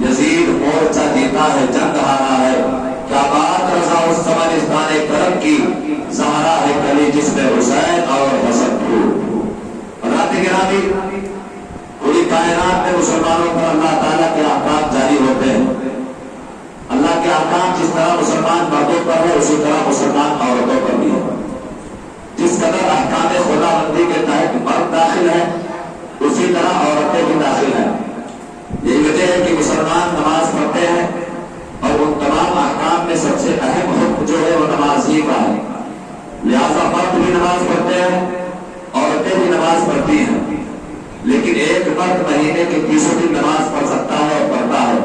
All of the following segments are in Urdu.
یزید مورچہ جیتا ہے، جنگ ہارا ہے، کیا بات رضا اس سمجھدان کرم کی، سہارا ہے کلی جس میں حسین اور حسن پھول۔ رات گرامی پوری کائنات میں مسلمانوں پر اللہ تعالیٰ کے احکام جاری ہوتے ہیں۔ اللہ کے احکام جس طرح مسلمان مردوں پر ہے اسی طرح مسلمان عورتوں پر بھی ہے۔ جس قدر احکام خدا بندی کے تحت مرد داخل ہے اسی طرح عورتیں بھی داخل ہیں۔ یہی وجہ ہے کہ مسلمان نماز پڑھتے ہیں اور ان تمام احکام میں سب سے اہم حکم جو ہے وہ نماز ہی کا ہے، لہذا مرد بھی نماز پڑھتے ہیں، عورتیں بھی نماز پڑھتی ہیں، لیکن ایک مرد مہینے کے 30 دن نماز پڑھ سکتا ہے اور پڑھتا ہے۔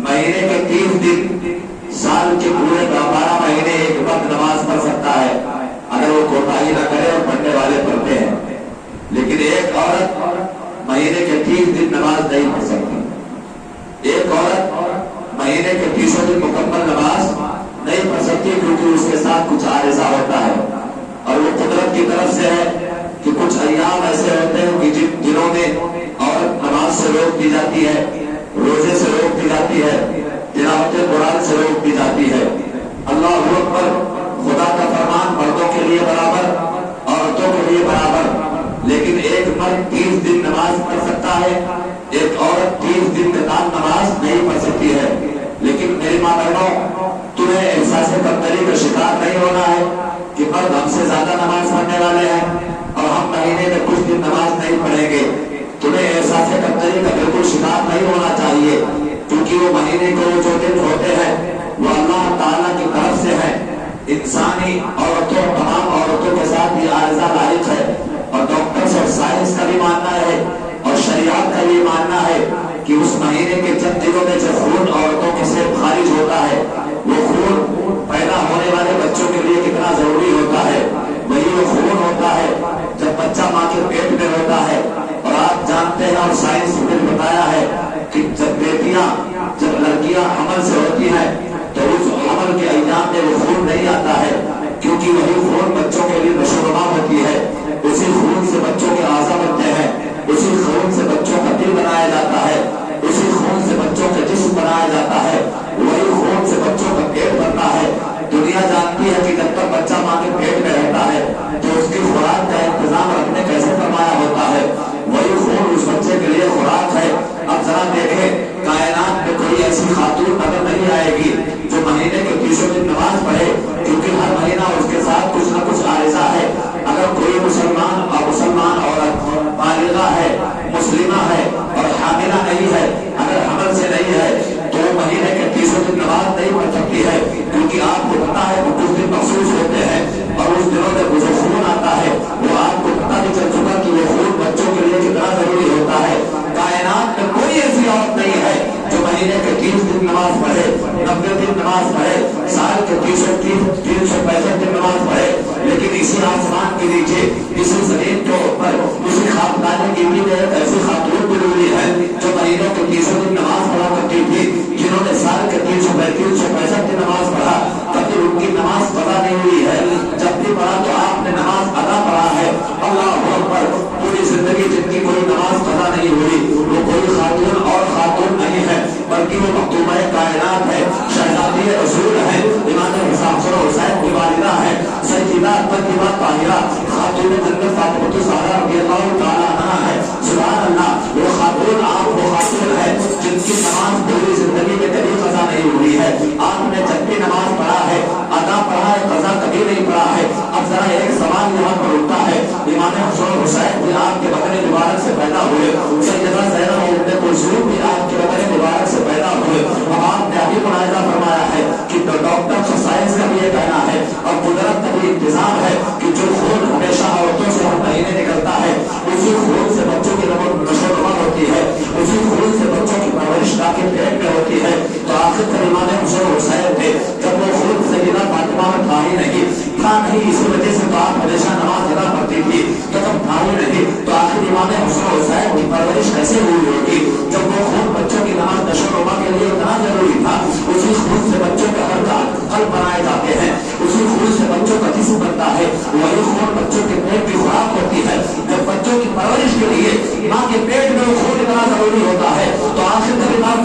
مہینے کے 30 دن، سال کے پورے 12 مہینے ایک مرد نماز پڑھ سکتا ہے اگر وہ کوتاہی نہ کرے اور پڑھنے والے پڑھتے ہیں، لیکن ایک عورت مہینے کے 30 دن نماز نہیں پڑھ سکتی۔ ایک عورت مہینے کے 30 دن مکمل نماز نہیں پڑھ سکتی کیونکہ اس کے ساتھ کچھ عارضہ ہوتا ہے، اور وہ قدرت کی طرف سے ہے کہ کچھ ایام ایسے ہوتے ہیں کہ جنہوں میں عورت نماز سے روک دی جاتی ہے، روزے سے روک دی جاتی ہے، تلاوت قرآن سے روک دی جاتی ہے۔ اللہ اکبر، خدا کا فرمان مردوں کے لیے برابر، عورتوں کے لیے برابر، لیکن ایک مرد 30 دن نماز پڑھ سکتا ہے، ایک عورت 30 دن کے بعد نماز نہیں پڑھ سکتی ہے۔ لیکن میری ماں بہنوں، تمہیں احساس کمتری کا شکار نہیں ہونا ہے کہ مرد ہم سے زیادہ نماز پڑھنے والے ہیں اور ہم مہینے میں کچھ دن نماز نہیں پڑھیں گے۔ تمہیں احساس کمتری کا بالکل شکار نہیں ہونا چاہیے، کیونکہ وہ مہینے کو جو دن ہوتے ہیں وہ اللہ تعالیٰ کی طرف سے ہے۔ انسانی عورتوں، تمام عورتوں کے ساتھ یہ عارضہ لاحق ہے، اور ڈاکٹرز اور سائنس کا بھی ماننا ہے اور شریعت کا بھی ماننا ہے کہ اس مہینے کے چند دنوں میں جب خون عورتوں کے سے خارج ہوتا ہے، وہ خون پیدا ہونے والے بچوں کے لیے کتنا ضروری ہوتا ہے، وہی وہ خون ہوتا ہے جب بچہ ماں کے پیٹ میں ہوتا ہے۔ اور آپ جانتے ہیں اور سائنس نے بتایا ہے کہ جب بیٹیاں، جب لڑکیاں حمل سے ہوتی ہیں تو اس حمل کے ایام میں وہ خون نہیں آتا ہے، کیونکہ وہی خون بچوں کے لیے نشوونما ہوتی ہے۔ اسی خون سے بچوں کے اعضاء بنتے ہیں، اسی خون سے بچوں کا دل بنایا جاتا ہے، اسی خون سے بچوں کا جسم بنایا جاتا ہے، وہی خون سے بچوں کا پیٹ بنتا ہے۔ دنیا جانتی ہے کہ جب تک بچہ ماں کے پیٹ میں رہتا ہے تو اس کی خوراک کا انتظام رب نے کیسے فرمایا ہوتا ہے، وہی خون اس بچے کے لیے خوراک ہے۔ اب ذرا دیکھیں، کائنات میں کوئی ایسی خاتون نظر نہیں آئے گی جو مہینے کے 30 دن نماز پڑھے، کیونکہ ہر مہینہ اس کے ساتھ کچھ نہ کچھ عارضہ ہے۔ اگر کوئی مسلمان عورت بالغہ ہے، مسلمہ ہے اور حاملہ نہیں ہے، اگر حمل سے نہیں ہے تو مہینے کے 30 دن نماز نہیں پڑھ سکتی ہے، کیونکہ آپ کو پتا ہے وہ کچھ دن مخصوص ہوتے ہیں اور اس دنوں میں جو خون آتا ہے وہ آپ کو پتا نہیں چل چکا کہ وہ خون بچوں کے لیے کتنا ضروری ہوتا ہے۔ کائنات میں کوئی ایسی عورت نہیں ہے جو مہینے کے 30 دن نماز پڑھے، 90 دن نماز پڑھے، سال کے 365 دن نماز پڑھے، لیکن اسی آسمان کے نیچے، اسی زمین کے اوپر، اسی خاندان کی بھی ایک ایسی خاتون ضروری ہے جو مہینوں کے 30 دن نماز پڑھا کرتی تھی، جنہوں نے سال کے 365 دن نماز پڑھا، کبھی ان کی نماز قضا نہیں ہوئی ہے۔ جب بھی پڑھا تو آپ نے نماز ادا پڑھا ہے۔ اللہ اکبر، پوری زندگی جن کی کوئی نماز قضا نہیں ہوئی وہ کوئی خاتون اور خاتون نہیں ہے، بلکہ وہ مکتوبہ کائنات ہے، شہزادی رسول ہے، امام حسین حسین کی والدہ ہے، سیدہ طیبہ طاہرہ خاتون جنت فاطمہ الزہرا رضی اللہ تعالیٰ عنہا ہے۔ سبحان اللہ، وہ خاتون، آپ وہ خاتون ہے جن کی نماز پوری زندگی میں کبھی قضا نہیں ہوئی ہے۔ آپ نے جب بھی نماز پڑھا ہے، ادا پڑھا ہے، قضا کبھی نہیں پڑھا ہے۔ اب ذرا ایک سوال یہاں پر اٹھتا ہے، امام حسین بھی آپ کے بدن مبارک سے پیدا ہوئے، سیدہ زینب بنت کلثوم بھی آپ کے بدن مبارک سے پیدا ہوئے، اور آپ نے ابھی ملاحظہ فرمایا ہے کہ ڈاکٹر اور سائنس کا بھی یہ کہنا ہے اور قدرت کا بھی انتظام ہے کہ جو خون ہمیشہ عورتوں سے ہر مہینے نکلتا ہے اسی خون سے بچوں کی نشوونما ہوتی ہے، اسی خون سے بچوں کی پرورش کے پیٹ میں ہوتی ہے۔ تو آخر کر امام حسین تھے، جب وہ خون سیدہ فاطمہ میں تھا ہی نہیں، اسی وجہ سے تو آپ ہمیشہ نماز ادا کرتی تھی، تو جب تھا ہی نہیں تو آخر امام حسین کی پرورش کیسے ہوئی ہوگی جب وہ خون بچوں کی نماز نشوونما کے لیے اتنا ضروری تھا۔ اسی خون سے بچوں کے ہر قلب بنائے جاتے ہیں، اسی خون سے بچوں کا جسم بنتا ہے، وہی خون بچوں کے پیٹ کی خوراک ہوتی ہے۔ جب بچوں کی پرورش کے لیے ماں کے پیٹ میں وہ خون اتنا ضروری ہوتا ہے تو آخر کر امام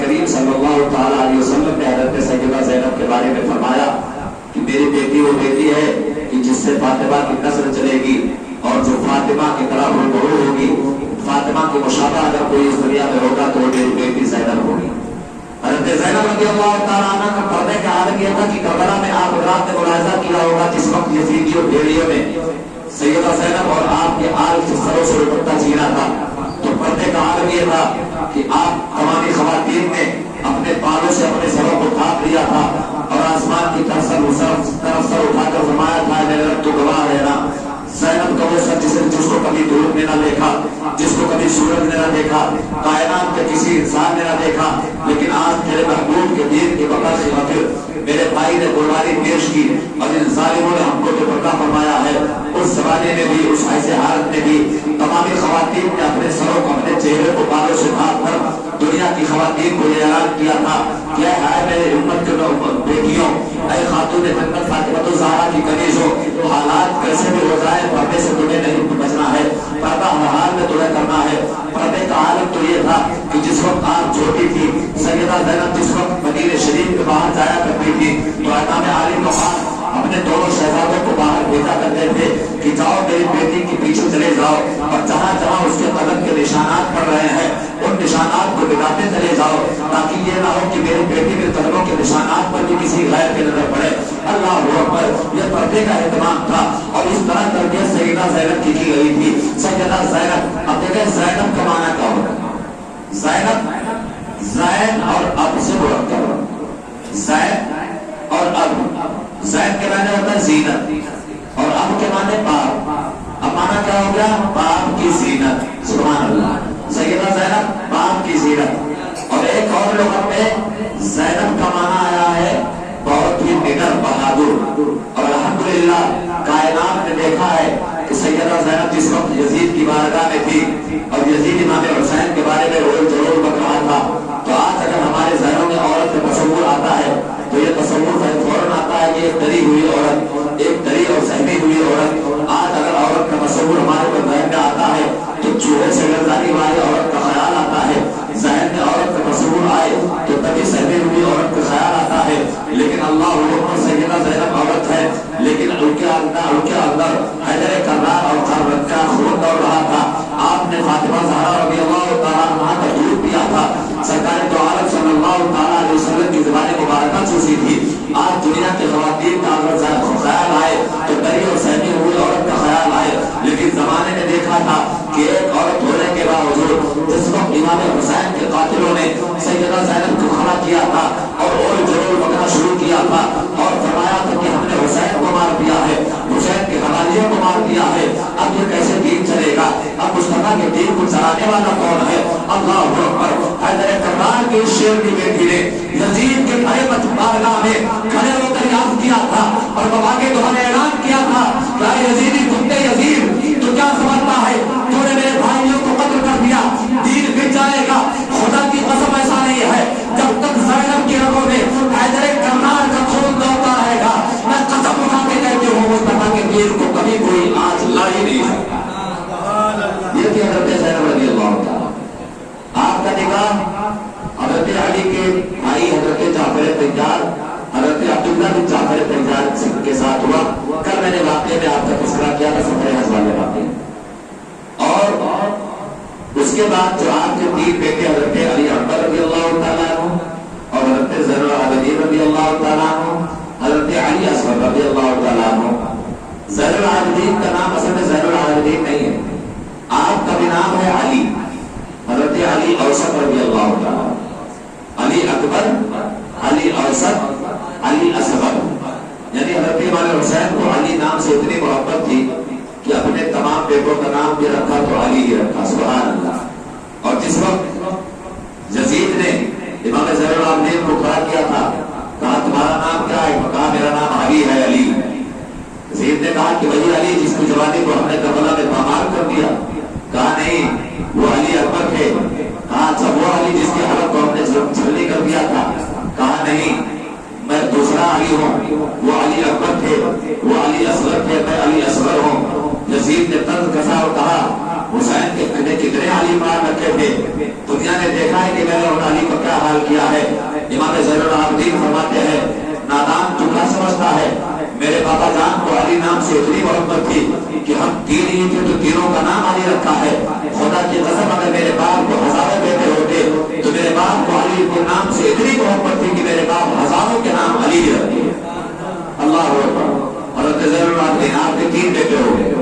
کریم صلی اللہ تعالیٰ علیہ وسلم نے حضرت سیدہ زینب کے بارے میں فرمایا کہ میری بیٹی وہ بیٹی ہے کہ جس سے فاطمہ کی نسل چلے گی، اور جو فاطمہ کی طرح روبرو ہوگی، فاطمہ کی مشابہ اگر کوئی اس دنیا میں ہوگا تو وہ میری بیٹی زینب ہوگی۔ حضرت زینب رضی اللہ تعالیٰ عنہ کا پردے کا عالم یہ تھا کہ کربلا میں آپ حضرات نے ملاحظہ کیا ہوگا جس وقت یزیدی اور بھیڑیوں میں سیدہ زینب اور آپ کے آل کے سروں سے دوپٹہ چھینا تھا، تو پردے کا عالم یہ تھا کہ آپ تمامی خواتین نے اپنے بالوں سے اپنے سروں کو ڈھانپ لیا تھا اور آسمان کی طرف سر اٹھا کر فرمایا تھا میرے رب تو گواہ رہنا، زینب کا وہ سر جس کو کبھی دھوپ نے نہ دیکھا، جس کو کبھی سورج نے نہ دیکھا، کائنات کے کسی انسان نے نہ دیکھا، لیکن آج تیرے محبوب کے دین کی بقا سے خاطر میرے بھائی نے قربانی پیش کی اور ان ظالموں نے ہم کو جو پردہ فرمایا ہے، اس زمانے میں بھی اس ایسے حالت میں بھی تمامی خواتین نے اپنے سروں کو اپنے چہرے کو بالوں سے ڈھانپ کر دنیا کی خواتین کو یہ اعلان کیا تھا کہ اے میرے امت کے بیٹیوں، اے خاتون جنت فاطمہ الزہرا کی کنیزوں، حالات کیسے بھی ہو جائے پردے سے تمہیں نہیں بچنا ہے، پردہ ہر حال میں تمہیں کرنا ہے۔ پردے کا عالم تو یہ تھا کہ جس وقت آپ چھوٹی تھی، سیدہ زینب جس وقت مدینہ شریف کے باہر جایا کرتی تھی تو امام علی مقام اپنے دونوں شہزادوں کو باہر بھیجا کرتے تھے کہ جاؤ میری بیٹی کے پیچھے چلے جاؤ اور جہاں جہاں اس کے قدم کے نشانات پڑ رہے ہیں ان نشانات کو مٹاتے چلے جاؤ، تاکہ یہ نہ ہو کہ میری بیٹی کے قدموں کے نشانات پر بھی کسی غیر کی نظر پڑے۔ اللہ اکبر، یہ پردے کا اہتمام تھا اور اس طرح تربیت سیدہ زینب کی گئی تھی۔ سیدہ زینب، اب دیکھیں زینب کا معنی کیا ہوگا؟ زینب زین اور اب سے مرکب، زین اور اب، زین کے معنی ہوتا ہے زینت اور اب کے معنی پاک، اب معنی کیا ہو گیا؟ پاک کی زینت، سبحان اللہ، سیدہ زینب پاک کی زینت۔ اور ایک اور لغت میں زینب کا معنی آیا ہے بہت ہی نڈر، بہادر، اور الحمدللہ کائنات نے دیکھا ہے کہ سیدہ زینب جس وقت یزید کی بارگاہ میں تھی اور یزید امام حسین کے بارے میں رول ضرور بک رہا تھا، تو آج اگر ہمارے ذہنوں میں عورت کا تصور آتا ہے تو یہ تصور فوراً آتا ہے کہ ایک ڈری ہوئی عورت، ایک ڈری اور سہمی ہوئی عورت۔ آج اگر عورت کا تصور ہمارے پر ذہن میں آتا ہے تو چوہے سے گردانی والی عورت کا خیال آتا ہے، ذہن میں عورت کا تصور آئے تو تبھی سہمی ہوئی عورت کا خیال آتا ہے، لیکن اللہ اکبر، سیدہ زینب عورت ہے لیکن ان کے اندر حیدر کرار اور خربت کا خون دوڑ رہا تھا۔ آپ نے فاطمہ زہرا رضی اللہ تعالیٰ عنہ کا دودھ پیا تھا، سرکار دو عالم صلی اللہ تعالیٰ علیہ وسلم کی زبان مبارکہ چوسی تھی۔ آج دنیا کی خواتین کا اگر خیال آئے تو ڈری اور سہمی ہوئی عورت کا خیال آئے، لیکن زمانے نے دیکھا تھا کہ ایک عورت ہونے کے باوجود جس وقت امام حسین کے قاتلوں نے سیدہ زینب کو کھڑا کیا تھا اور اور ضرور بکنا شروع کیا تھا اور فرمایا تھا کہ ہم نے حسین کو مار دیا ہے، حسین کے حواریوں کو مار دیا ہے، اب یہ کیسے دین چلے گا؟ اب مصطفیٰ کے دین کو چلانے والا کون ہے؟ اللہ اکبر۔ حیدر کرار کے اس شیر کی بیٹی نے یزید کے کھڑے بارگاہ میں کھڑے ہو کر یاد کیا تھا اور بابا کے دعا نے اعلان کیا تھا کہ یزیدی کتے یزید تو کیا سمجھتا ہے تو نے میرے بھائیوں کو قتل کر دیا، دین گر جائے گا۔ خدا کی قسم ایسا نہیں ہے، جب تک زینب کی رگوں میں حیدر کرار کا خون دوڑتا رہے گا، میں قسم اٹھا کے کہتی ہوں مصطفیٰ کے دین کو کبھی کوئی آج لا ہی نہیں سکتا۔ یہ تھی حضرت زینب رضی اللہ تعالیٰ۔ آپ کا نکاح حضرت علی کے بھائی حضرت جعفر طیار، حضرت عبداللہ بن جعفر طیار کے ساتھ ہوا۔ کل میں نے واقعے میں آپ کا تذکرہ کیا تھا، سفر حج والے واقعے، اور اس کے بعد جو آپ کے تین بیٹے حضرت علی اکبر رضی اللہ تعالیٰ عنہ اور حضرت زین العابدین رضی اللہ تعالیٰ عنہ، حضرت علی اصغر رضی اللہ تعالیٰ عنہ۔ زین العابدین کا نام اصل میں زین العابدین نہیں ہے، آپ کا بھی نام ہے علی، حضرت علی اوسط رضی اللہ تعالیٰ، علی اکبر، علی اوسط، علی اصغر، یعنی حضرت امام حسین کو علی نام سے اتنی محبت تھی کہ اپنے تمام بیٹوں کا نام بھی رکھا تو علی ہی رکھا، سبحان اللہ۔ اور جس وقت یزید نے امام زین العابدین کو کھڑا کیا تھا، کہا تمہارا نام کیا ہے؟ کہا میرا نام علی ہے، علی۔ یزید نے کہا کہ وہی علی جس کی جوانی کو ہم نے کربلا میں پامال کر دیا؟ کہا نہیں، وہ علی اکبر تھے۔ کہا اچھا وہ علی جس کے حلق کو ہم نے چھلنی کر دیا تھا؟ کہا نہیں، میں دوسرا علی ہوں، وہ علی اکبر تھے، وہ علی اصغر تھے، میں علی اصغر ہوں۔ یزید نے طرز کسا اور کہا حسین کے کتنے علی مار رکھے تھے؟ خیال کیا ہے. امام زین العابدین فرماتے ہیں نادان تو کیا سمجھتا ہے میرے بابا جان کو علی نام سے اتنی محبت تھی کہ ہم تین ہی تھے تو تینوں کا نام علی رکھا ہے. خدا کی قسم اگر میرے باپ کو ہزاروں بیٹے ہوتے تو میرے باپ کو علی کے نام سے اتنی محبت تھی کہ میرے باپ ہزاروں کے نام علی رکھتے. اللہ اکبر. حضرت زین العابدین آپ کے تین بیٹے ہو گئے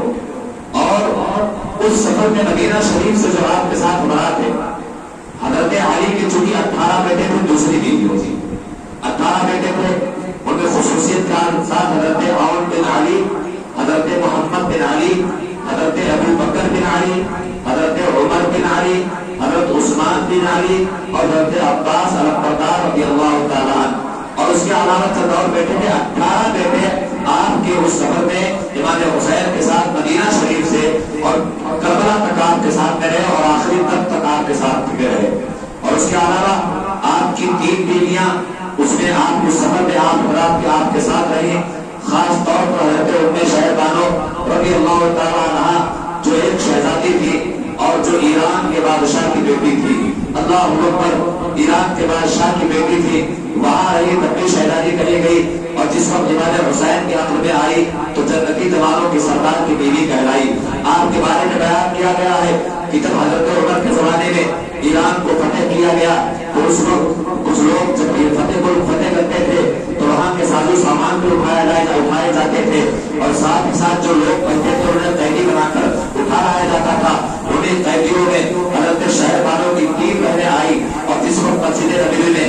اور اس سفر میں مدینہ شریف سے جو آپ کے ساتھ مرا تھے حضرت علی کے چونکہ 18 بیٹے تھے دوسری بیوی ہوتی 18 بیٹے تھے ان میں خصوصیت کا ساتھ حضرت عون بن علی حضرت محمد بن علی حضرت ابو بکر بن علی حضرت عمر بن علی حضرت عثمان بن علی اور حضرت عباس البردار رضی اللہ تعالیٰ عنہ. اور اس کے علاوہ چند اور بیٹے تھے 18 بیٹے آپ کے اس سفر میں امام حسین کے ساتھ مدینہ شریف سے اور کربلا تک آپ کے ساتھ میں رہے اور آخری تک آپ کے ساتھ رہے. اور اس کے علاوہ آپ کی 3 بیویاں اس میں آپ کے سفر میں آپ کے ساتھ رہی. خاص طور پر حضرت ام شہبانو رضی اللہ تعالیٰ عنہ جو ایک شہزادی تھی اور جو ایران کے بادشاہ کی بیٹی تھی. اللہ اکبر. ایران کے بادشاہ کی بیٹی تھی وہاں رہی تب بھی شہزادی کہی گئی اور جس وقت امام حسین کے عقل میں آئی تو جنتی جوانوں کی سردار کی بیوی کہلائی. آپ کے بارے میں بیان کیا گیا ہے کہ جب حضرت عمر کے زمانے میں ایران کو فتح کیا گیا تو اس وقت کچھ لوگ جب فتح کرتے تھے تو وہاں کے سازو سامان بھی اٹھائے جاتے تھے اور ساتھ ہی ساتھ جو لوگ بنتے تھے انہیں قیدی بنا کر اٹھایا جاتا تھا. انہیں قیدیوں میں حضرت شہبانوں کی 3 بہنیں آئی اور جس وقت مسجد نبوی میں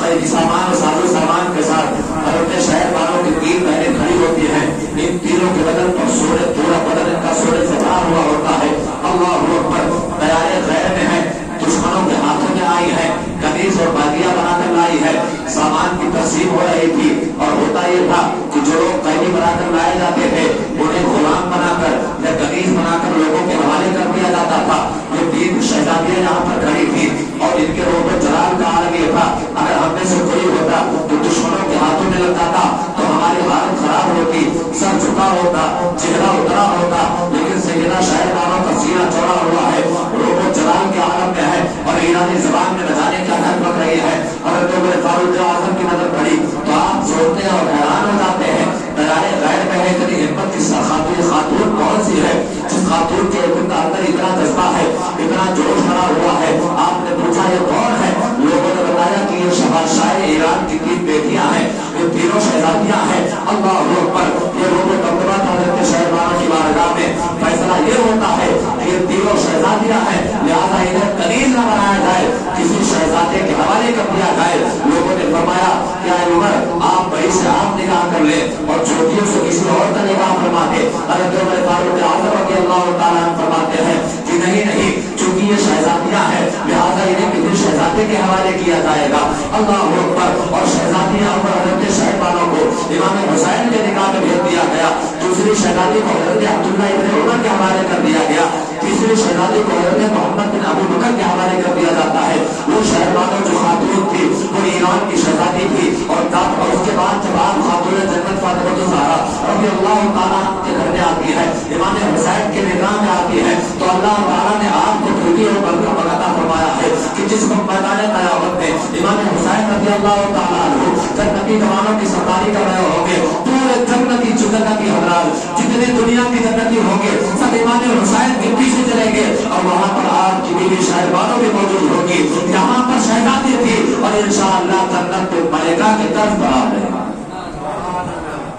قیدی سامان اور سازو سامان کے ساتھ حضرت شہبانوں کی 3 بہنیں کھڑی ہوتی ہیں. ان تینوں کے بدن پر سورج پورا بدن ان کا سورج سے بھرا ہوا ہوتا ہے. اللہ اکبر. تیارے غیر میں ہے دشمنوں کے ہاتھوں میں آئی ہے قمیص اور باغیاں بنا کر لائی ہے. سامان کی تقسیم ہو رہی تھی اور ہوتا یہ تھا کہ جو لوگ قیدی بنا کر لائے جاتے تھے انہیں غلام بنا کر یا قمیص بنا کر لوگوں کے حوالے کر دیا جاتا تھا. یہ 3 شہزادیاں یہاں پر کھڑی تھی اور ان کے روح میں جلال کا عالم یہ تھا اگر ہم میں سے کوئی ہوتا تو دشمنوں کے ہاتھوں میں لگ جاتا تو ہماری حالت خراب ہوتی, سر جھکا ہوتا, چہرہ اترا ہوتا. لیکن سیدنا شہبانوں کا سینہ چوڑا ہوا ہے, روح و جلال کے عالم میں ہے اور ایرانی زبان میں نہ جانے کیا گھر پک رہی ہے. حضرت عمر فاروق اعظم کی نظر پڑی تو آپ سوچتے اور حیران ہو جاتے ہیں. تیارے غیر میں ہے اتنی ہمت کی خاتون کون سی ہے جس خاتون کے اندر اتنا جذبہ ہے, اتنا جوش بھرا ہوا ہے. آپ نے پوچھا یہ کون ہے؟ لوگوں نے بتایا کہ یہ شہنشاہ ایران کی 3 بیٹیاں ہیں, یہ تینوں شہزادیاں ہیں. اللہ اکبر. یہ لوگ تبدیلہ حضرت شہبانوں کی بارگاہ میں فیصلہ یہ ہوتا ہے کہ یہ تینوں شہزادیاں ہیں لہٰذا انہیں کنیز نہ بنایا جائے, کسی شہزادے کے حوالے کر دیا جائے. لوگوں نے فرمایا کیا عمر آپ بڑی سے آپ نکاح کر لیں اور چھوٹیوں سے کسی اور کا نکاح فرما دے. حضرت عمر فاروق اعظم رضی اللہ تعالیٰ عنہ فرماتے ہیں کہ نہیں چونکہ یہ شہزادیاں ہیں لہٰذا انہیں کسی شہزادے کے حوالے کیا جائے گا. اللہ اکبر. اور شہزادیاں اور حضرت شہبانوں کو امام حسین کے نکاح میں بھیج دیا گیا. دوسری شہزادی کو حضرت عبداللہ ابن عمر کے حوالے کر دیا گیا. تیسری شہزادی کو حضرت محمد بن ابو بکر کے حوالے کر دیا جاتا ہے. وہ شہبانوں جو خاتون تھی وہ ایران کی شہزادی تھی اور اس کے بعد جب آپ خاتون جنت فاطمہ الزہرا رضی اللہ تعالیٰ کے گھر میں آتی ہے, امام حسین کے نکاح میں آتی ہے تو اللہ تعالیٰ نے آپ کو کھڑکی اور برکت عطا فرمایا ہے کہ جس وقت میدان قیامت میں امام حسین رضی اللہ تعالیٰ عنہ جنتی جوانوں کی سرداری کر رہے ہوں گے, پورے جنتی جنتی حضرات جتنے دنیا کی جنتی ہوں گے سب امام حسین کے پیچھے چلیں گے اور وہاں پر آپ کی بیوی شہبانوں بھی موجود ہوگی. یہاں پر شہزادی تھی اور انشاءاللہ جنت کے ملکہ کے طرف بڑھا رہے گا.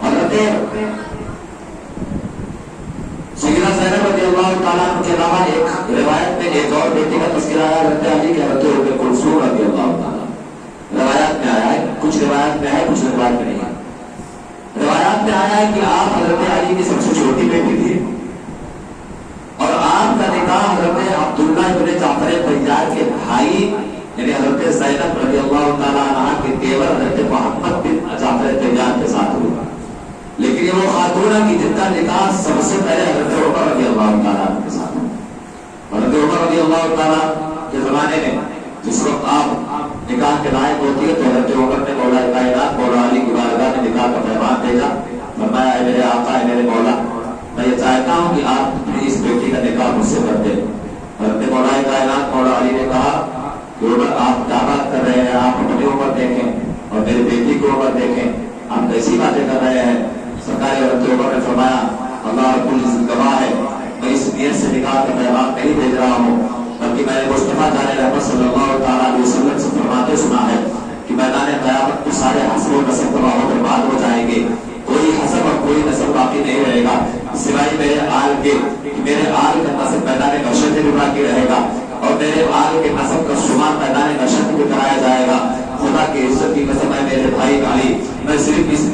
حضرت سیدنا زینب رضی اللہ تعالیٰ عنہ کے علاوہ ایک روایت میں ایک اور بیٹی کا تذکرہ ہے حضرت علی کے حضرت ام کلثوم رضی اللہ تعالیٰ. روایات میں آیا ہے, کچھ روایات میں ہے کچھ روایات میں نہیں ہے. روایات میں آیا ہے کہ آپ حضرت علی کی سب سے چھوٹی بیٹی تھی اور آپ کا نکاح حضرت عبداللہ ابن جعفر طیار کے بھائی یعنی حضرت زینب رضی اللہ تعالیٰ عنہ کے دیور حضرت محمد بن جعفر طیار کے ساتھ ہوا. لیکن یہ وہ خاتون کی جن کا نکاح سب سے پہلے حضرت عمر رضی اللہ تعالیٰ عنہ کے ساتھ ہوا. حضرت عمر رضی اللہ تعالیٰ کے زمانے میں جس وقت آپ نکاح کے لائق ہوتی ہے تو حضرت عمر نے مولا کائنات مولا علی کی بارگاہ میں نکاح کا پیغام بھیجا. فرمایا اے میرے آقا, اے میرے مولا, میں یہ چاہتا ہوں کہ آپ اپنی اس بیٹی کا نکاح مجھ سے کر دیں. حضرت مولا کائنات مولا علی نے کہا کہ عمر آپ کیا بات کر رہے ہیں, آپ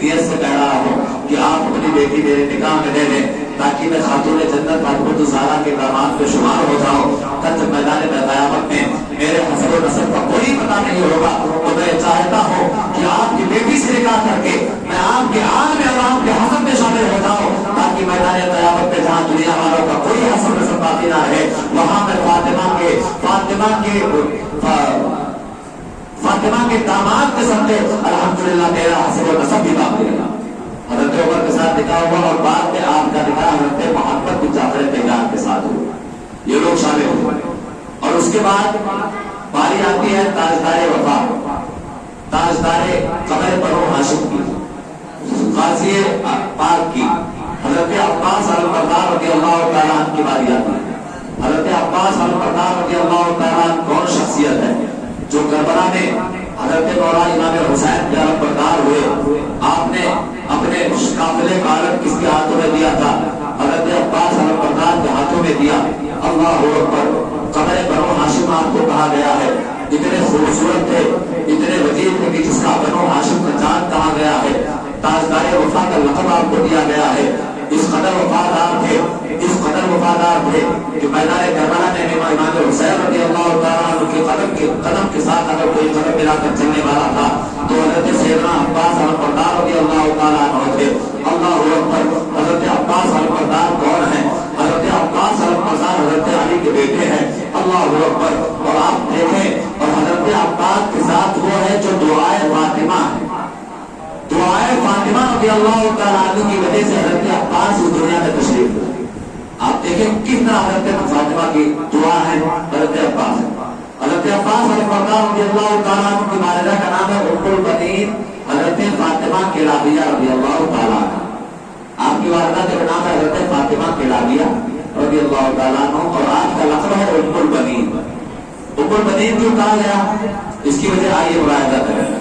نیت سے کہہ رہا ہوں کہ آپ اپنی بیٹی میرے نکاح میں دے دیں تاکہ میں خاتون جنت فاطمہ الزہرا کے داماد میں شمار ہو جاؤں. کل جب میدان قیامت میں میرے حسب و نسب کا کوئی پتہ نہیں ہوگا تو میں چاہتا ہوں کہ آپ کی بیٹی سے نکاح کر کے میں آپ کے آل میں اور آپ کے حسب میں شامل ہو جاؤں تاکہ میدان قیامت میں جہاں دنیا والوں کا کوئی حسب نسب باقی نہ رہے وہاں میں فاطمہ کے داماد کے ساتھ الحمدللہ میرا حسب و نسب بھی باقی رہا. حضرت عمر کے ساتھ نکاح ہوا اور بعد میں آپ کا نکاح حضرت محمد بن جعفر طیار کے ساتھ ہوا. یہ لوگ شامل ہوئے اور اس کے بعد باری آتی ہے تاجدار وفا تاجدار قمر بنو ہاشم کی غازی پاک کی حضرت عباس البردار رضی اللہ تعالیٰ عنہ کی باری آتی ہے. حضرت عباس البردار رضی اللہ تعالیٰ عنہ کون شخصیت ہے جو کربلا میں حضرت مولا امام حسین کے البردار ہوئے. آپ نے اپنے قافلے کا علم کس کے ہاتھوں میں دیا تھا؟ حضرت عباس البردار کے ہاتھوں میں دیا. اللہ اکبر. قمر بنو ہاشم آپ کو کہا گیا ہے. اتنے خوبصورت تھے اتنے وزیر تھے کہ جس کا بنو ہاشم کا چاند کہا گیا ہے. تاجدار وفا کا لقب آپ کو دیا گیا ہے. اس قدر وفادار تھے کہ میدان کربلا میں امام حسین رضی اللہ تعالیٰ عنہ کے قدم کے ساتھ اگر کوئی قدم ملا کر چلنے والا تھا تو حضرت سیدنا عباس البردار رضی اللہ تعالیٰ عنہ تھے. اللہ اکبر. حضرت عباس البردار کون ہیں؟ حضرت عباس البردار حضرت علی کے بیٹے ہیں. اللہ اکبر. اور آپ دیکھیں اور حضرت عباس کے ساتھ وہ ہے جو دعائے فاطمہ ہے. دعائے فاطمہ رضی اللہ تعالیٰ عنہ کی وجہ سے حضرت عباس اس دنیا میں تشریف لائے. آپ دیکھیں کس طرح حضرت فاطمہ کی دعا ہے. حضرت عباس البردار رضی اللہ تعالیٰ عنہ کی والدہ کا نام ہے ام البنین حضرت فاطمہ کلابیہ رضی اللہ تعالیٰ عنہ. آپ کی والدہ کا نام ہے حضرت فاطمہ کلابیہ رضی اللہ تعالیٰ عنہ اور آپ کا لقب ہے ام البنین. ام البنین کیوں کہا گیا؟ اس کی وجہ آئیے ملاحظہ کریں.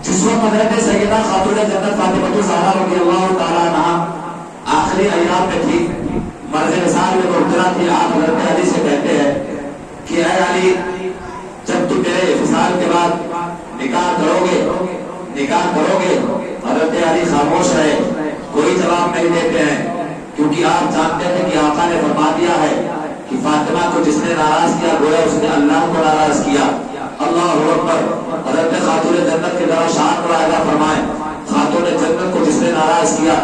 جس وقت حضرت سیدہ خاتون جنت فاطمہ الزہرا رضی اللہ تعالیٰ عنہ آخری ایام میں تھی مرض وصال میں مبتلا تھی. آپ حضرت علی سے کہتے ہیں کہ اے علی جب تم میرے وصال کے بعد نکاح کرو گے. حضرت علی خاموش رہے کوئی جواب نہیں دیتے ہیں کیونکہ آپ جانتے ہیں کہ آقا نے فرما دیا ہے کہ فاطمہ کو جس نے ناراض کیا گویا اس نے اللہ کو ناراض کیا. اللہ اکبر. حضرت خاتون جنت کے ذرا شان ملاحظہ فرمائیں. خاتون جنت کو جس نے ناراض کیا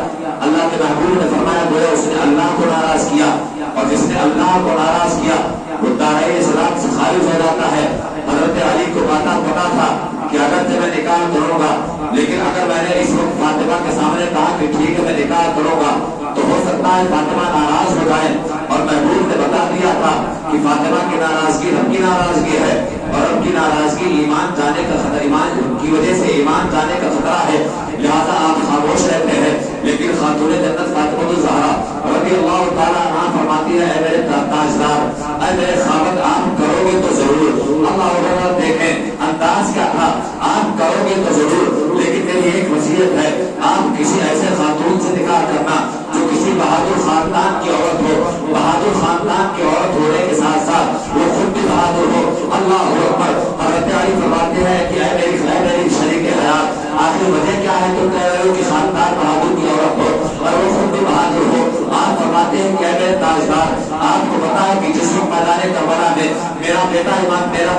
اللہ کے محبوب نے فرمایا گویا اس نے اللہ کو ناراض کیا اور جس نے اللہ کو ناراض کیا وہ دائرۂ اسلام سے خارج ہو جاتا ہے. حضرت علی کو پتا تھا کہ اگر میں نکاح کروں گا لیکن اگر میں نے اس وقت فاطمہ کے سامنے کہا کہ ٹھیک ہے میں نکاح کروں گا تو ہو سکتا ہے فاطمہ ناراض ہو جائے. اور محبوب نے بتا دیا تھا کہ فاطمہ کی ناراضگی رب کی ناراضگی ہے اور رب کی ناراضگی ایمان جانے کا خطرہ ایمان کی وجہ سے ایمان جانے کا خطرہ ہے. لہذا آپ خاموش رہتے ہیں. لیکن خاتون جنت فاطمہ الزہرا رضی اللہ تعالیٰ عنہ فرماتی ہے اے میرے تاجدار اے میرے خاوند آپ کرو گے تو ضرور. اللہ اکبر. دیکھیں انداز کیا تھا. آپ کرو گے تو ضرور لیکن میری ایک وصیت ہے آپ کسی ایسے خاتون سے نکاح کرنا جو کسی بہادر خاندان کی عورت ہو. بہادر خاندان کی عورت ہونے کے ساتھ ساتھ وہ خود بھی بہادر ہو. اللہ اکبر. حضرت علی فرماتے ہیں کہ اے میری شریک حیات آخر وجہ کیا ہے تو کہہ رہے ہو کہ خاندان بہادر کی عورت ہو اور وہ خود بھی بہادر ہو. آپ فرماتے ہیں کہ اے میرے تاجدار آپ کو پتا ہے کہ جس وقت میدان کربلا میں میرا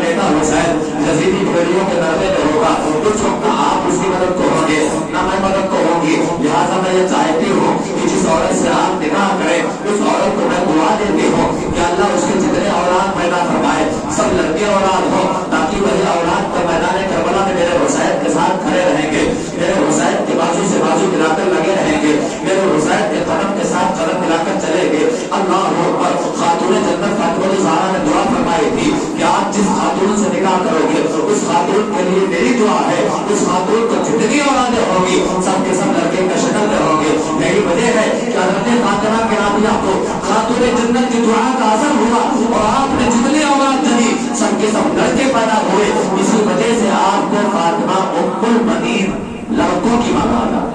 بیٹا حسین یزیدی پھیڑیوں کے دربے میں ہوگا اس وقت آپ اس کی مدد کو ہوں گے نہ میں مدد کو ہوں گی. لہٰذا میں یہ چاہتی ہوں کہ جس عورت سے آپ نکاح کریں اس عورت کو میں دعا دیتی ہوں کہ اللہ اس کے جتنے اولاد پیدا فرمائے سب لڑکے اولاد ہو تاکہ وہی اولاد پر میدان کربلا میں میرے حسین کے ساتھ کھڑے رہیں گے. میرے حسین کے بازو سے بازو ملا کر لگے رہیں گے. میرے حسین کے قدم کے ساتھ قدم ملا کر چلیں گے. اللہ اکبر. خاتون جنت فاطمہ الزہرا نے دعا فرمائی تھی کہ آپ جس خاتون سے نکاح کرو گے اس خاتون کے لیے میری دعا ہے اس خاتون کو جتنی اولادیں ہوں گی سب کے سب لڑکے کا شکل میں ہوں گے. یہی وجہ ہے کہ حضرت فاطمہ کے نابیہ کو خاتون جنت کی دعا کا اثر ہوا اور آپ نے جتنی اولاد دی سب کے سب لڑکے پیدا ہوئے. اسی وجہ سے آپ کو فاطمہ ام البنین لڑکوں کی ماں کہا.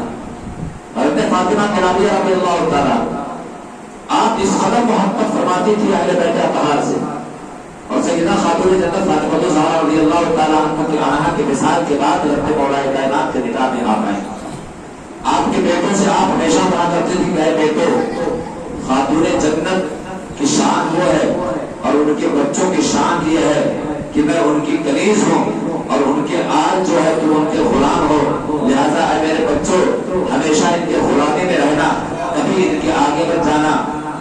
حضرت فاطمہ کے نابیہ رضی اللہ تعالیٰ آپ اس قدر محبت فرماتی تھی اہل بیت اطہار سے اور سیدہ خاتون جنت فاطمہ الزہرا رضی اللہ تعالیٰ عنہ کی مثال کے بعد حضرت مولا کائنات کے نکاح میں آپ آئے. آپ کے بیٹوں سے آپ ہمیشہ کہا کرتے تھے کہ بیٹو خاتون جنت کی شان وہ ہے اور ان کے بچوں کی شان یہ ہے کہ میں ان کی کنیز ہوں اور ان کے آج جو ہے تم ان کے غلام ہو، لہذا اے میرے بچوں ہمیشہ ان کے غلامی میں رہنا، کبھی ان کے آگے مت جانا،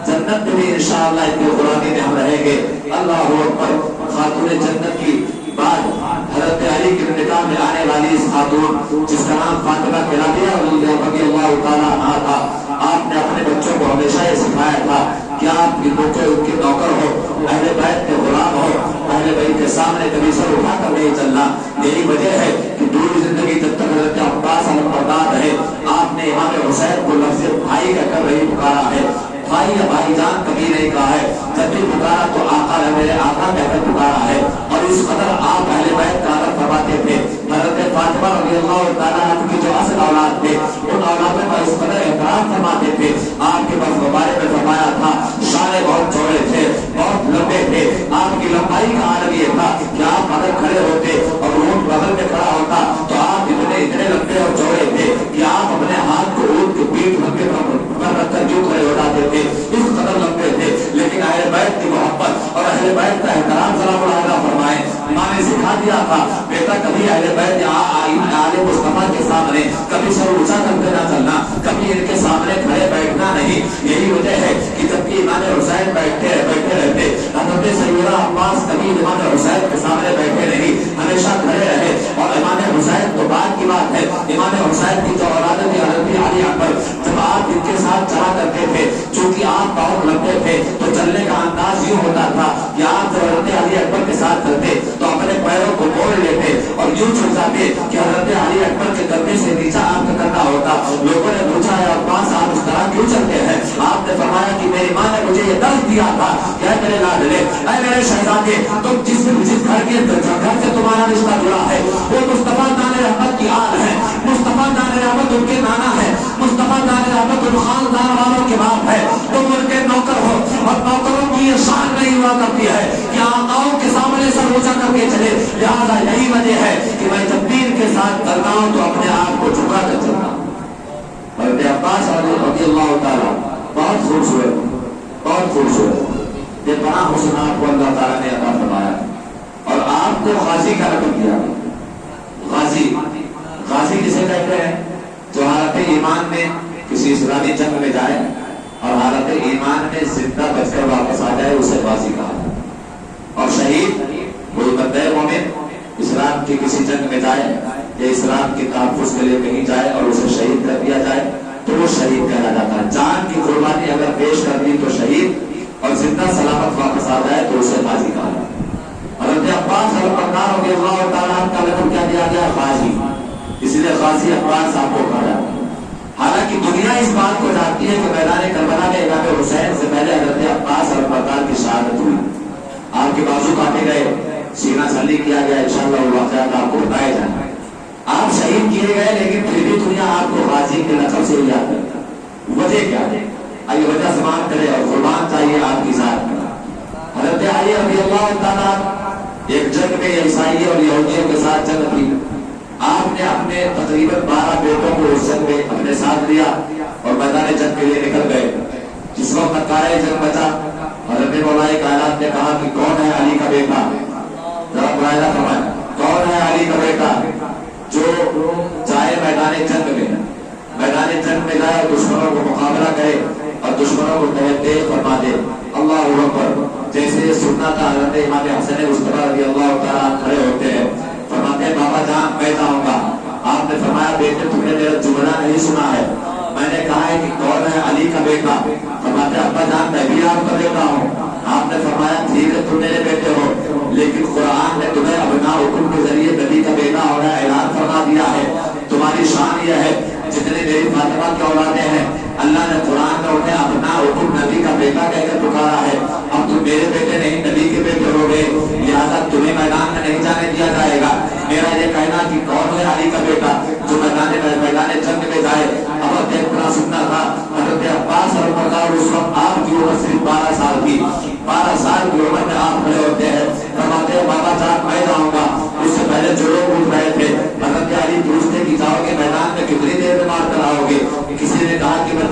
جنت میں بھی انشاءاللہ ان کے غلامی میں ہم رہیں گے۔ اللہ اکبر۔ خاتون جنت کی بعد حضرت علی کے نکاح میں آنے والی اس خاتون جس کا نام فاطمہ کلابیہ رضی اللہ تعالیٰ عنہا تھا، آپ نے اپنے بچوں کو ہمیشہ یہ سکھایا تھا کہ آپ کے بچے ان کے نوکر ہو، اہل بیت کے غلام ہو، اہل بیت کے سامنے کبھی سر اٹھا کر نہیں چلنا۔ یہی وجہ ہے کہ پوری زندگی جب تک حضرت عباس علمبردار رہے آپ نے امام حسین کو لفظ بھائی کہہ کر نہیں پکارا ہے، بھائی یا بھائی جان کبھی نہیں کہا ہے، جب بھی پکارا تو آقا ہے میرے آقا کہہ کر پکارا ہے، اور اس قدر آپ اہل بیت کا ادب فرماتے تھے۔ حضرت فاطمہ رضی اللہ تعالیٰ عنہ کی جو اصل اولاد تھے ان اولادوں کا اس قدر احترام فرماتے تھے۔ آپ کے بس بارے میں فرمایا تھا شانے بہت چوڑے تھے، بہت لمبے تھے، آپ کی لمبائی کا عالم یہ تھا کہ آپ اگر کھڑے ہوتے اور اونٹ بغل میں کھڑا ہوتا تو آپ اتنے لمبے اور چوڑے تھے کہ آپ اپنے ہاتھ کو اونٹ کی پیٹھ پر رکھ کر یوں کھڑے ہو جاتے تھے، اس قدر لمبے تھے۔ لیکن اہل بیت کی محبت اور اہل بیت کا احترام سلام اللہ فرمائے، ماں نے سکھا دیا تھا بیٹا کبھی اہل بیت آل مصطفیٰ کے سامنے کبھی سر اونچا کرتے نہ چلنا، کبھی ان کے سامنے کھڑے بیٹھنا نہیں۔ یہی وجہ ہے کہ جب کہ امام حسین بیٹھے رہتے حضرت سیدنا عباس کبھی امام حسین کے سامنے بیٹھے نہیں، ہمیشہ کھڑے رہے۔ اور امام حسین تو بعد کی بات ہے، امام حسین کی جو اولاد تھی حضرت علی اکبر، جب آپ ان کے ساتھ چلا کرتے تھے چونکہ آپ بہت لمبے تھے تو چلنے کا انداز یوں ہوتا تھا کہ آپ جب حضرت علی اکبر کے ساتھ چلتے تو اپنے پیروں کو موڑ لیتے اور یوں چل جاتے کہ حضرت علی اکبر کے کندھے سے نیچا آپ کا کندھا ہوتا۔ لوگوں نے پوچھا ہے عباس آپ اس طرح کیوں چلتے ہیں؟ آپ نے فرمایا کہ میری ماں نے مجھے یہ درس دیا تھا کہ اے میرے لاڈلے، اے میرے شہزادے، تم جس گھر سے تمہارا رشتہ جڑا ہے وہ مصطفیٰ دان رحمت کی آل ہے، مصطفیٰ دان رحمت ان کے نانا ہے، مصطفیٰ دان رحمت ان خاندان والوں کے باپ ہے، تم ان کے نوکر ہو اور نوکروں کی یہ شان نہیں ہوا کرتی ہے کہ آقاؤں کے سامنے سر اونچا کر کے چلے۔ لہٰذا یہی وجہ ہے کہ میں جب دین کے ساتھ چلتا ہوں تو اپنے آپ کو جھکا کر چلتا ہوں۔ حضرت عباس رضی اللہ تعالیٰ بہت خوبصورت یہ بڑا حسن آپ کو اللہ تعالیٰ نے عطا فرمایا اور آپ کو غازی کا رقم دیا۔ غازی کسے کہتے ہیں؟ جو حالت ایمان میں کسی اسلامی جنگ میں جائے اور حالت ایمان میں زندہ بچ کر واپس آ جائے اسے غازی کہا ہے۔ اور شہید کوئی بندہ مومن اسلام کی کسی جنگ میں جائے یا اسلام کے تحفظ کے لیے کہیں جائے اور اسے شہید کر دیا جائے تو وہ شہید کہا جاتا ہے۔ جان کی قربانی اگر پیش کر دی تو شہید، اور زندہ سلامت واپس آ جائے تو اسے غازی کہا جاتا ہے۔ حضرت عباس رضی اللہ تعالیٰ عنہ کا لقب کیا دیا گیا؟ غازی، اس لیے غازی عباس صاحب کو کہا جاتا ہے۔ حالانکہ دنیا اس بات کو جانتی ہے کہ میدان کربلا میں امام حسین سے پہلے حضرت عباس کی شہادت ہوئی، آپ کے بازو کاٹے گئے، سینہ سلی کیا گیا، انشاءاللہ وہ واقعات آپ کو بتائے جائیں۔ آپ شہید کیے گئے لیکن پھر بھی دنیا آپ کو غازی کے لقب سے یاد کرتا ہے۔ وجہ کیا ہے؟ آئیے وجہ سمان کرے اور قربان چاہیے آپ کی ذات کا۔ حضرت علی رضی اللہ تعالیٰ ایک جنگ میں عیسائی اور یہودیوں کے ساتھ جنگ تھی، آپ نے اپنے تقریباً 12 بیٹوں کو اس جنگ میں اپنے ساتھ لیا اور میدان جنگ کے لیے نکل گئے۔ جس وقت نکارے جنگ بچا حضرت مولا کائنات نے کہا کہ کون ہے علی کا بیٹا؟ ذرا ملاحظہ فرمائیں، کون ہے علی کا بیٹا جو جائے میدان جنگ میں جائے اور دشمنوں کو مقابلہ کرے اور دشمنوں کو تیز فرما دے۔ اللہ اکبر۔ جیسے سننا تھا حضرت امام حسن مصطفیٰ رضی اللہ تعالیٰ کھڑے ہوتے ہیں، فرماتے ہیں بابا جان میں جاؤں گا۔ آپ نے فرمایا بیٹے تم نے میرا جملہ نہیں سنا ہے، میں نے کہا ہے کہ کون ہے علی کا بیٹا؟ فرماتے ابا جان میں بھی آپ کا بیٹا ہوں۔ آپ نے فرمایا ٹھیک ہے تم میرے بیٹے ہو، لیکن قرآن نے تمہیں ابناؤکم کے ذریعے نبی کا بیٹا ہونا اعلان فرما دیا ہے۔ تمہاری شان یہ ہے جتنے میری فاطمہ کی اولادیں ہیں اللہ نے قرآن میں انہیں ابناؤکم نبی کا بیٹا کہہ کر پکارا ہے۔ اب تم میرے بیٹے نہیں نبی کے بیٹے ہو گئے، لہٰذا تمہیں میدان میں نہیں جانے دیا جائے گا۔ میرا یہ کہنا کہ کون ہے علی کا بیٹا جو میدان جنگ میں جائے؟ اب اتنا سننا تھا حضرت عباس اس وقت آپ کی عمر صرف 12 سال کی، 12 سال کی عمر میں آپ کھڑے ہوتے ہیں، فرماتے ہیں بابا جان میں جاؤں گا۔ اس سے پہلے جو لوگ اٹھ رہے تھے حضرت علی پوچھتے کہ جاؤ گے میدان میں کتنی دیر میں مار کر آؤ گے؟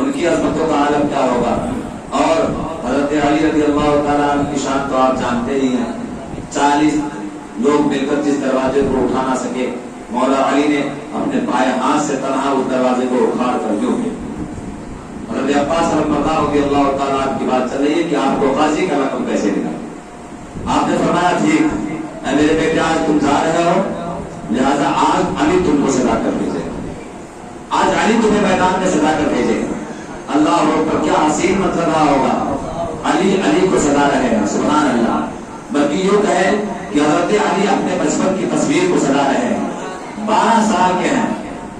ان کی عظمتوں کا عالم کیا ہوگا. اور حضرت علی رضی اللہ تعالیٰ عنہ کی شان تو آپ جانتے ہی ہیں. 40 لوگ مل کر جس دروازے کو اٹھا نہ سکے، مولا علی نے اپنے بائیں ہاتھ سے تنہا اس دروازے کو اکھاڑ کر یوں گے. حضرت عباس رضی اللہ تعالیٰ عنہ کی بات چل رہی ہے کہ آپ کو غازی کا لقب کیسے ملا. آپ نے فرمایا ٹھیک اے میرے بیٹے، آج تم جا رہے ہو، لہذا آج علی تم کو سزا کر بھیجے، آج علی تمہیں میدان میں سزا کر بھیجے. اللہ اکبر، کیا حسین مطلب رہا ہوگا. علی کو سزا رہے ہیں، سبحان اللہ. بلکہ یوں کہے کہ حضرت علی اپنے بچپن کی تصویر کو سجا رہے ہیں. 12 سال کے ہیں،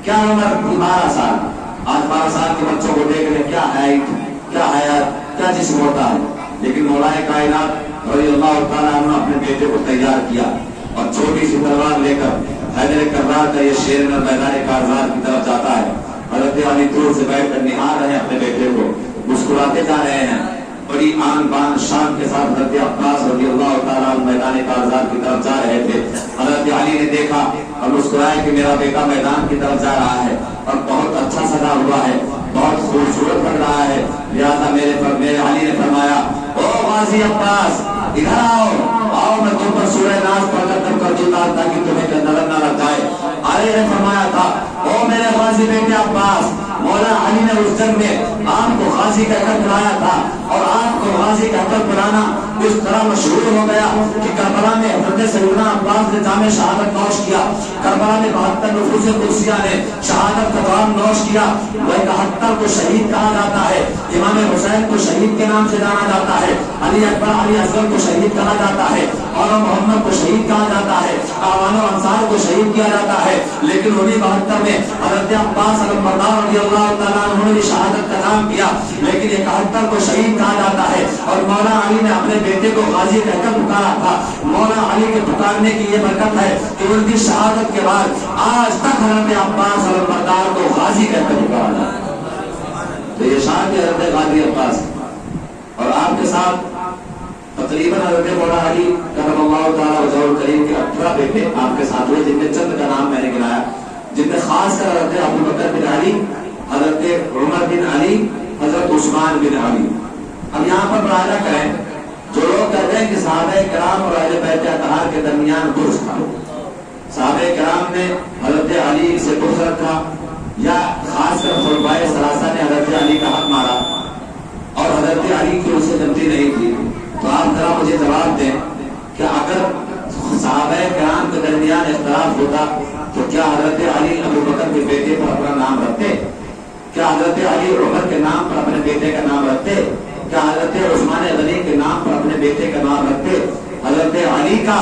کیا عمر 12 سال. آج 12 سال کے بچوں کو دیکھ لیں، کیا ہائٹ، کیا حیات، کیا جسم ہوتا ہے. لیکن مولا کائنات رضی اللہ تعالیٰ عنہ اپنے بیٹے کو تیار کیا اور چھوٹی سی تلوار لے کر حیدر کرار کا یہ شیر میں میدان کارزار کی طرف جاتا ہے. حضرت علی دور سے بیٹھ کر نہار رہے ہیں اپنے بیٹے کو، مسکراتے جا رہے ہیں. بڑی آن بان شان کے ساتھ حضرت عباس رضی اللہ تعالیٰ میدان کارزار کی طرف جا رہے تھے. حضرت علی نے دیکھا اور مسکرائے کہ میرا بیٹا میدان کی طرف جا رہا ہے اور بہت اچھا سجا ہوا ہے، بہت خوبصورت لگ رہا ہے. لہٰذا میرے علی نے فرمایا، او غازی عباس ادھر آؤ، میں تم پر سورہ ناز پڑھ کر تم کر دیتا تاکہ تمہیں نظر نہ لگ جائے. علی نے فرمایا تھا، او میرے غازی بیٹے عباس، مولا علی نے اس جنگ میں آپ کو غازی کہہ کر بلایا تھا اور آپ کو غازی کہہ کر بلانا اس طرح مشہور ہو گیا کہ کربلا میں حضرت سیدنا عباس نے جام شہادت نوش کیا. کربلا میں 72 نفوس قدسیہ نے شہادت کا جام نوش کیا. وہ 71 کو شہید کہا جاتا ہے. امام حسین کو شہید کے نام سے جانا جاتا ہے. علی اکبر علی اصغر کو شہید کہا جاتا ہے اور محمد کو شہید کہا جاتا ہے. اعوان و انصار کو شہید کیا جاتا ہے. لیکن انہیں 72 میں حضرت عباس رضی اللہ تعالیٰ عنہ نے شہادت کا نام کیا، لیکن 71 کو شہید کہا جاتا ہے. اور مولا علی نے اپنے بیٹے کو غازی کہہ کر پکارا تھا. مولا علی کے پکارنے کی یہ برکت ہے کہ ان کی شہادت کے بعد آج تک حضرت عباس کو غازی کہہ کر پکارا جاتا ہے. تو یہ شان ہے حضرت غازی عباس. اور آپ کے ساتھ تقریباً حضرت مولا علی کرم اللہ تعالیٰ وجہ الکریم کے 18 بیٹے آپ کے ساتھ ہوئے، جن میں چند کا نام میں نے گنایا، جن میں خاص کر حضرت ابو بکر بن علی، حضرت عمر بن علی، حضرت عثمان بن علی. اب یہاں پر مراجعہ کریں، جو لوگ کہتے ہیں کہ صحابہ کرام اور اہل بیت اطہار کے درمیان بغض تھا، صحابہ کرام نے حضرت علی سے بغض رکھا یا خاص کر خلفائے ثلاثہ نے حضرت علی کا حق مارا اور حضرت علی کی اسے جنتی نہیں تھی، تو آپ ذرا مجھے جواب دیں کہ اگر صحابہ کرام کے درمیان اختلاف ہوتا تو کیا حضرت علی ابو بکر کے بیٹے پر اپنا نام رکھتے؟ کیا حضرت علی عمر کے نام پر اپنے بیٹے کا نام رکھتے؟ کیا حضرت عثمان غنی کے نام پر اپنے بیٹے کا نام رکھتے؟ حضرت علی کا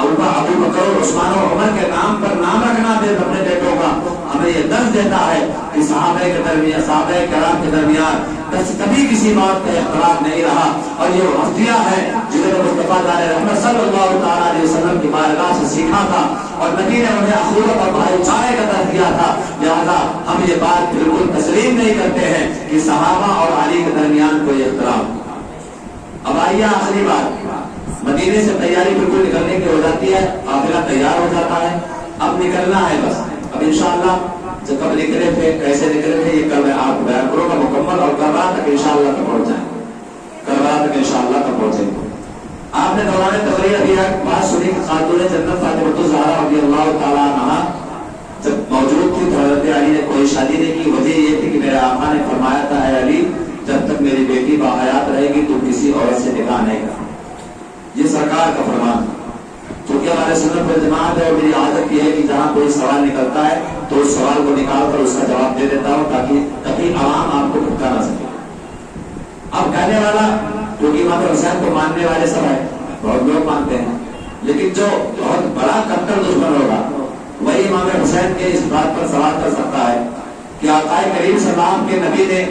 ابو بکر اور عثمان و عمر کے نام پر نام رکھنا دے اپنے بیٹوں کا ہمیں یہ درس دیتا ہے کہ صحابہ کے درمیان، صحابہ کرام کے درمیان کبھی کسی بات کا اختلاف نہیں رہا. اور یہ ہفتیہ ہے جنہیں مصطفیٰ رحمت صلی اللہ تعالیٰ علیہ وسلم کی بارگاہ سے سیکھا تھا اور نبی نے انہیں اخلاق اور بھائی چارے کا درس دیا تھا. لہذا ہم یہ بات بالکل تسلیم نہیں کرتے ہیں کہ صحابہ اور علی کے درمیان کوئی اختلاف. اب آئیے آخری بات، مدینے سے تیاری بالکل نکلنے کی ہو جاتی ہے، قافلہ تیار ہو جاتا ہے، اب نکلنا ہے بس. اب انشاءاللہ جو کب نکلے تھے، کیسے نکلے تھے، یہ کل میں آپ کو بیان کروں گا مکمل، اور کربلا تک انشاءاللہ تک پہنچ جائیں، کربلا تک انشاءاللہ تک پہنچیں گے. آپ نے دوران تقریر ابھی بات سنی کہ خاتون جنت فاطمہ الزہرا رضی اللہ تعالیٰ عنہا جب موجود تھی تو حضرت علی نے کوئی شادی نہیں کی. وجہ یہ تھی کہ میرے آقا نے فرمایا تھا، اے علی جب تک میری بیٹی باحیات رہے گی تو کسی عورت سے نکاح نہیں کرنا. یہ سرکار کا فرمان تھا. کیونکہ ہمارے سنت والجماعت ہے اور میری عادت یہ ہے کہ جہاں کوئی سوال نکلتا ہے تو اس سوال کو نکال کر اس کا جواب دے دیتا ہوں تاکہ کبھی عوام آپ کو بھٹکا نہ سکے. اب کہنے والا کیونکہ امام حسین کو ماننے والے سب ہیں، بہت لوگ مانتے ہیں، لیکن جو بہت بڑا کٹر دشمن ہوگا وہی امام حسین کے اس بات پر سوال کر سکتا ہے کہ آقا کریم صلی اللہ علیہ وسلم کے نبی نے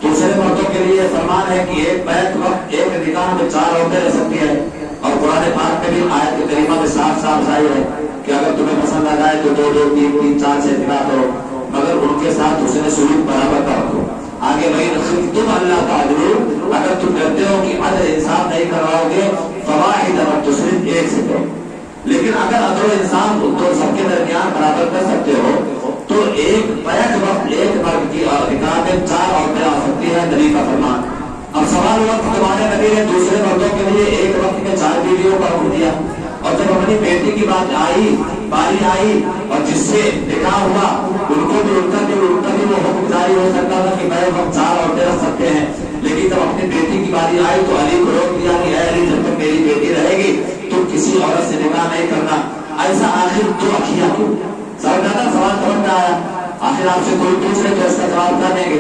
دوسرے مردوں کے لیے فرمان ہے کہ ایک بیت وقت ایک نکاح میں 4 عورتیں رہ سکتی ہے. اور قرآن پاک میں بھی آیت کریمہ میں صاف صاف ظاہر ہے کہ اگر تمہیں پسند آ جائے تو 2 2 3 3 4 سے نکاح کرو، مگر ان کے ساتھ حسن سلوک برابر کا رکھو. آگے وہی نصیب تم اللہ تعالی اگر تم کہتے ہو کہ عدل انصاف نہیں کرواؤ گے فواحد اور تو صرف ایک سے کرو، لیکن اگر عدل و انصاف تو سب کے درمیان برابر کر سکتے ہو تو ایک بیک وقت ایک مرد کی نکاح میں 4 بیویوں پر حکم دیا، اور جب اپنی بیٹی کی بات آئی، باری آئی، اور جس سے نکاح ہوا ان کو بھی ان کا بھی وہ حکم جاری ہو سکتا تھا کہ میں ہم 4 عورتیں رکھ سکتے ہیں، لیکن جب اپنی بیٹی کی باری آئی تو علی کو روک دیا کہ اے علی جب تک میری بیٹی رہے گی تم کسی عورت سے نکاح نہیں کرنا۔ ایسا آخر تو اکھیا کیوں؟ زیادہ سوال سمجھ میں آیا؟ آخر آپ سے کوئی پوچھ لے تو اس کا جواب کیا دیں گے؟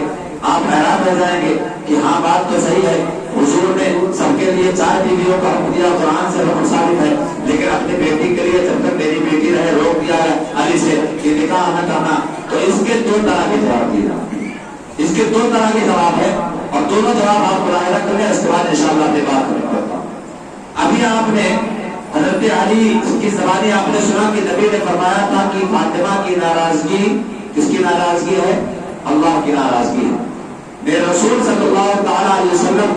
آپ حیران رہ جائیں گے کہ ہاں بات تو صحیح ہے، حضور نے سب کے لیے 4 بیویوں کا حکم دیا، قرآن سے حکم ثابت ہے، لیکن اپنی بیٹی کے لیے جب تک میری بیٹی رہے روک دیا ہے علی سے کہ نکاح نہ کرنا۔ تو اس کے 2 طرح کے جواب دیے، اس کے 2 طرح کے جواب ہے، اور دونوں جواب آپ ملاحظہ کر لیں، اس کے بعد انشاءاللہ میں بات کرتا ہوں۔ ابھی آپ نے حضرت علی کی زبانی آپ نے سنا کہ نبی نے فرمایا تھا کہ فاطمہ کی ناراضگی کس کی ناراضگی ہے؟ اللہ کی ناراضگی ہے۔ میرے رسول صلی اللہ تعالی علیہ وسلم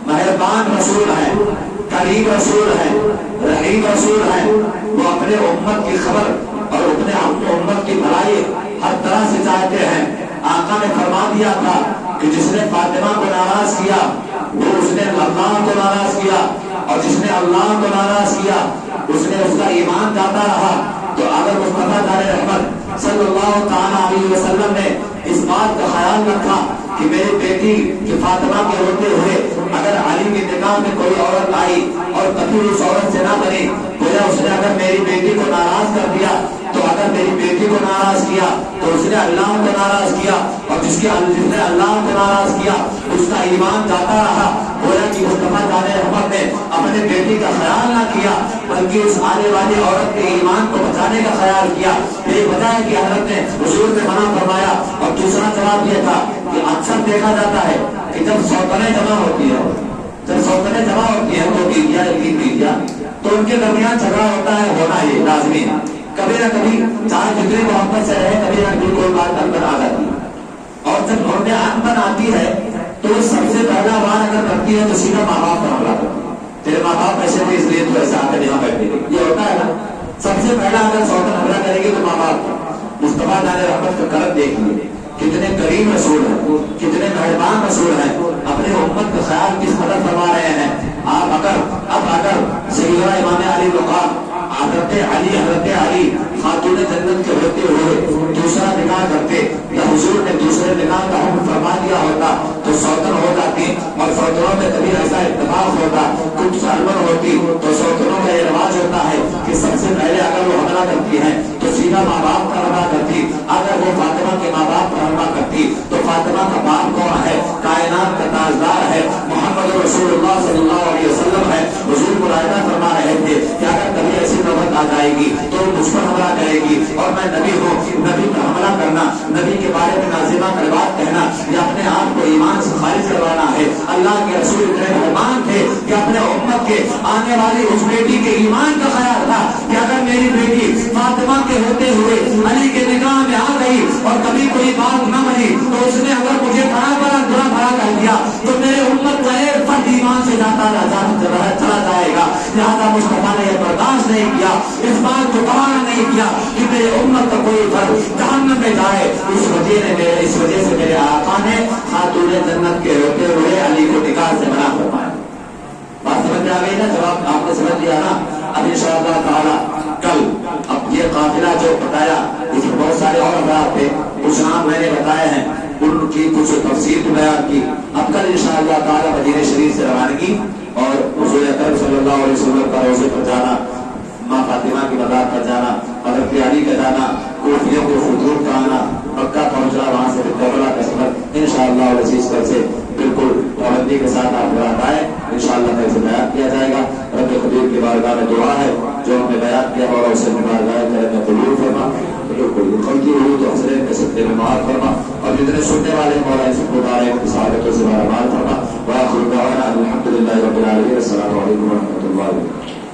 مہربان رسول ہیں، کریم رسول ہیں، رحیم رسول ہیں، وہ اپنے امت کی خبر اور اپنے امت کی بھلائی ہر طرح سے چاہتے ہیں۔ آقا نے فرما دیا تھا کہ جس نے فاطمہ کو ناراض کیا وہ اس نے اللہ کو ناراض کیا، اور جس نے اللہ کو ناراض کیا اس نے اس کا ایمان جاتا رہا۔ تو اگر مصطفیٰ دار رحمت صلی اللہ تعالی علیہ وسلم نے اس بات کا خیال رکھا کہ میری بیٹی کی فاطمہ کے ہوتے ہوئے اگر علی کے نکاح میں کوئی عورت آئی اور کبھی اس عورت سے نہ بنی، گویا اس نے اگر میری بیٹی کو ناراض کر دیا، تو اگر میری بیٹی کو ناراض کیا تو اس نے اللہ کو ناراض کیا، اور جس نے اللہ کو ناراض کیا اس کا ایمان جاتا رہا۔ گویا کہ مصطفیٰ دار رحمت نے اپنے بیٹی کا خیال نہ کیا بلکہ اس آنے والی عورت کے ایمان کو بچانے کا خیال کیا۔ یہی وجہ ہے کہ حضرت نے حضور نے منع فرمایا۔ اور دوسرا جواب یہ تھا کہ اکثر دیکھا جاتا ہے کہ جب سوتنیں جمع ہوتی ہے، تو ان کے درمیان جھگڑا ہوتا ہے، ہونا یہ لازمی ہے، کبھی نہ کبھی چاہے جتنی محبت سے رہے کبھی نہ کبھی کوئی بات اندر آ جاتی ہے، اور جب گھر میں آگ بن آتی ہے تو سب سے پہلا وار اگر کرتی ہے تو سیدھا ماں باپ پر حملہ کرتی ہے، تیرے ماں باپ ایسے تھے اس لیے تو ایسا آ کر یہاں بیٹھے گی، یہ ہوتا ہے نا۔ سب سے پہلا اگر سوتن حملہ کرے گی تو ماں باپ۔ مصطفیٰ دار رحمت کا کرم دیکھیے، کتنے کریم رسول ہیں، کتنے مہربان رسول ہیں، اپنے امت کا خیال کس قدر فرما رہے ہیں۔ آپ اگر سیدنا امام علی مقام حضرت علی خاتون جنت کے ہوتے ہوئے دوسرا نکاح کرتے یا حضور نے دوسرے نکاح کا حکم فرما دیا ہوتا تو سوتن ہو جاتی، اور سوتنوں میں کبھی ایسا اتفاق ہوتا، کچھ سالمن ہوتی تو سوتنوں کا یہ رواج ہوتا ہے کہ سب سے پہلے اگر وہ حملہ کرتی ہے تو سیدھا ماں باپ کا حملہ کرتی، اگر وہ فاطمہ کے ماں باپ کا حملہ کرتی تو فاطمہ کا باپ کون ہے؟ کائنات کا تاجدار ہے، محمد رسول اللہ صلی اللہ علیہ وسلم ہے۔ حضور ملاحظہ فرما رہے تھے کہ اگر کبھی ایسی نوبت آ جائے گی تو مجھ پر حملہ کرے گی، اور میں نبی ہوں، نبی پر حملہ کرنا، نبی کے بارے میں نازیبہ کلمات کہنا یا اپنے آپ کو ایمان سے خارج کروانا ہے۔ اللہ کے رسول اتنے مہربان تھے کہ اپنے امت کے آنے والی اس بیٹی کے ایمان کا خیال تھا کہ اگر میری بیٹی فاطمہ کے ہوتے ہوئے علی کے نکاح میں آ گئی اور کبھی کوئی بات نہ بنی تو اس نے اگر مجھے بڑا کہہ دیا تو میرے امت کا ایک فرد ایمان سے چلا جائے گا۔ لہذا مصطفیٰ نے یہ برداشت نہیں کیا، اس بات کو گوارا نہیں کیا کہ میرے امت کا کوئی فرد جہنم میں جائے۔ اس وجہ سے میرے آقا نے خاتون جنت کے ہوتے ہوئے علی کو نکاح سے منع فرمایا۔ بات سمجھ میں آ گئی نا؟ جواب آپ نے سمجھ لیا نا؟ اب انشاءاللہ تعالی کل اب یہ قافلہ جو بتایا اس میں بہت سارے اور افراد تھے، کچھ نام میں نے بتائے ہیں، ان کی کچھ تفصیل بیان کی۔ اب کل انشاءاللہ تعالی مدینہ شریف سے روانگی اور حضور اکرم صلی اللہ علیہ وسلم کا روضے پر جانا، ماں فاطمہ کی مزار پر جانا، حضرت علی کا جانا، کوفیوں کو خطوط کا آنا، مکہ پہنچنا، وہاں سے کربلا کا سفر انشاءاللہ عزیز کل سے بالکل پابندی کے ساتھ آپ برات آئے، انشاءاللہ کل سے بیان کیا جائے گا۔ رب خدیر کی بارگاہ میں دعا ہے جو ہم نے بیان کیا اور اسے بارگاہ کرنے میں قبول فرما، بالکل غلطی ہوئی تو حضرت کے صدقے میں معاف فرما، اور جتنے سننے والے مولا ان سب کو بارے صحابتوں سے بارہ بار فرما۔ وآخر دعوانا الحمدللہ رب العالمین۔ السلام علیکم ورحمۃ اللہ وبرکاتہ۔